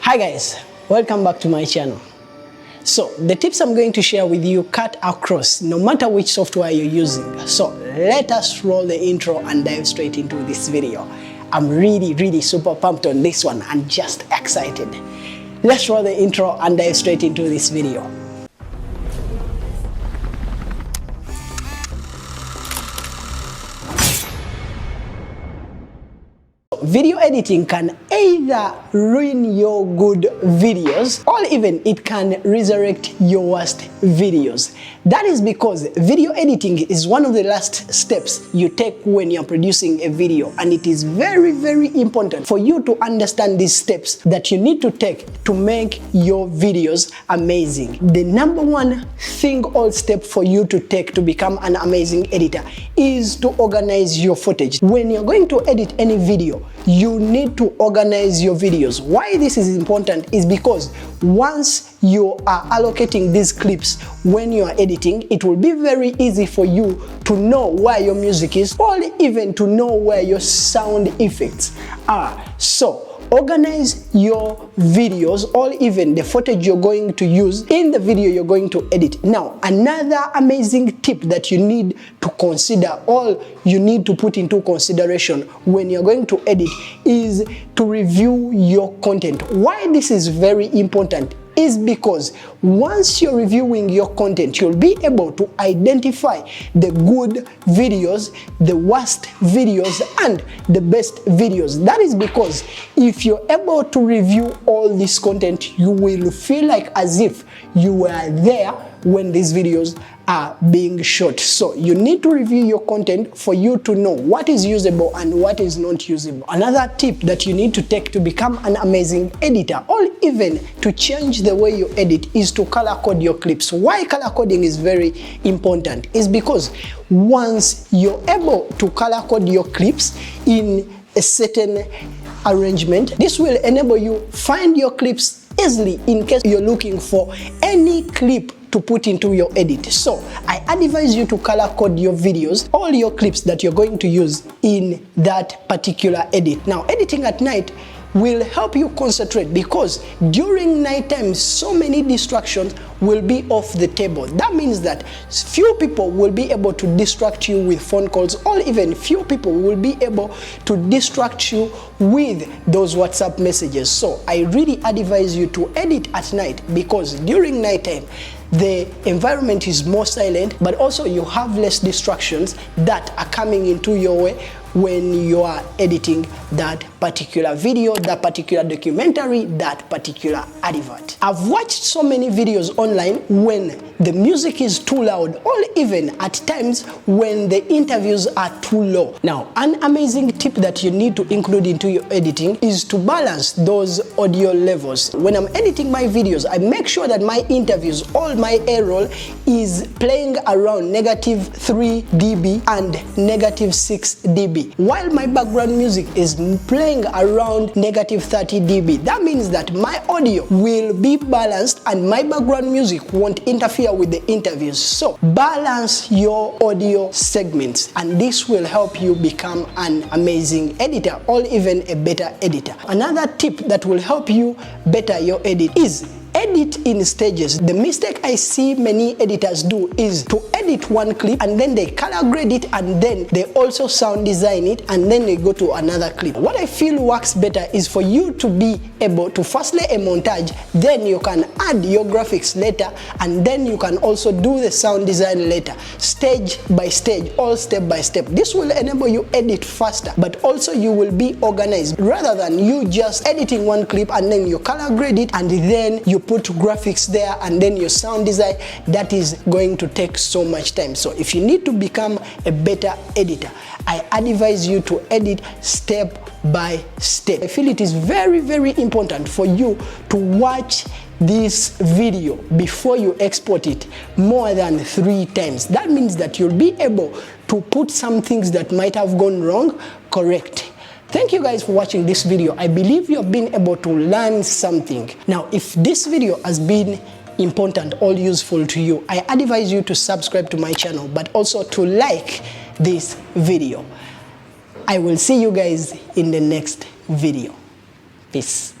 Hi guys, welcome back to my channel. So the tips I'm going to share with you cut across no matter which software you're using. So let us roll the intro and dive straight into this video. I'm really super pumped on this one and just excited. Let's roll the intro and dive straight into this video. Video editing can either ruin your good videos or even it can resurrect your worst videos. That is because video editing is one of the last steps you take when you're producing a video, and it is very important for you to understand these steps that you need to take to make your videos amazing. The number one thing or step for you to take to become an amazing editor is to organize your footage. When you're going to edit any video, you need to organize your videos. Why this is important is because once you are allocating these clips when you are editing, it will be very easy for you to know where your music is or even to know where your sound effects are. So organize your videos or even the footage you're going to use in the video you're going to edit. Now, another amazing tip that you need to consider or you need to put into consideration when you're going to edit is to review your content. Why this is very important is because once you're reviewing your content, you'll be able to identify the good videos, the worst videos, and the best videos. That is because if you're able to review all this content, you will feel like as if you were there when these videos are being shot. So you need to review your content for you to know what is usable and what is not usable. Another tip that you need to take to become an amazing editor or even to change the way you edit is to color code your clips. Why color coding is very important is because once you're able to color code your clips in a certain arrangement, this will enable you find your clips easily in case you're looking for any clip to put into your edit. So I advise you to color code your videos, all your clips that you're going to use in that particular edit. Now, editing at night will help you concentrate because during nighttime so many distractions will be off the table. That means that few people will be able to distract you with phone calls, or even few people will be able to distract you with those WhatsApp messages. So I really advise you to edit at night because during nighttime the environment is more silent, but also you have less distractions that are coming into your way when you are editing that particular video, that particular documentary, that particular advert. I've watched so many videos online when the music is too loud or even at times when the interviews are too low. Now, an amazing tip that you need to include into your editing is to balance those audio levels. When I'm editing my videos, I make sure that my interviews, all my A-roll is playing around -3 dB and -6 dB. While my background music is playing around -30 dB. That means that my audio will be balanced and my background music won't interfere with the interviews. So balance your audio segments and this will help you become an amazing editor or even a better editor. Another tip that will help you better your edit is edit in stages. The mistake I see many editors do is to edit one clip and then they color grade it and then they also sound design it and then they go to another clip. What I feel works better is for you to be able to first lay a montage, then you can add your graphics later, and then you can also do the sound design later, stage by stage, all step by step. This will enable you edit faster, but also you will be organized rather than you just editing one clip and then you color grade it and then you put graphics there and then your sound design. That is going to take so much time. So if you need to become a better editor, I advise you to edit step by step. I feel it is very important for you to watch this video before you export it more than 3 times. That means that you'll be able to put some things that might have gone wrong correct. Thank you guys for watching this video. I believe you have been able to learn something. Now, if this video has been important or useful to you, I advise you to subscribe to my channel, but also to like this video. I will see you guys in the next video. Peace.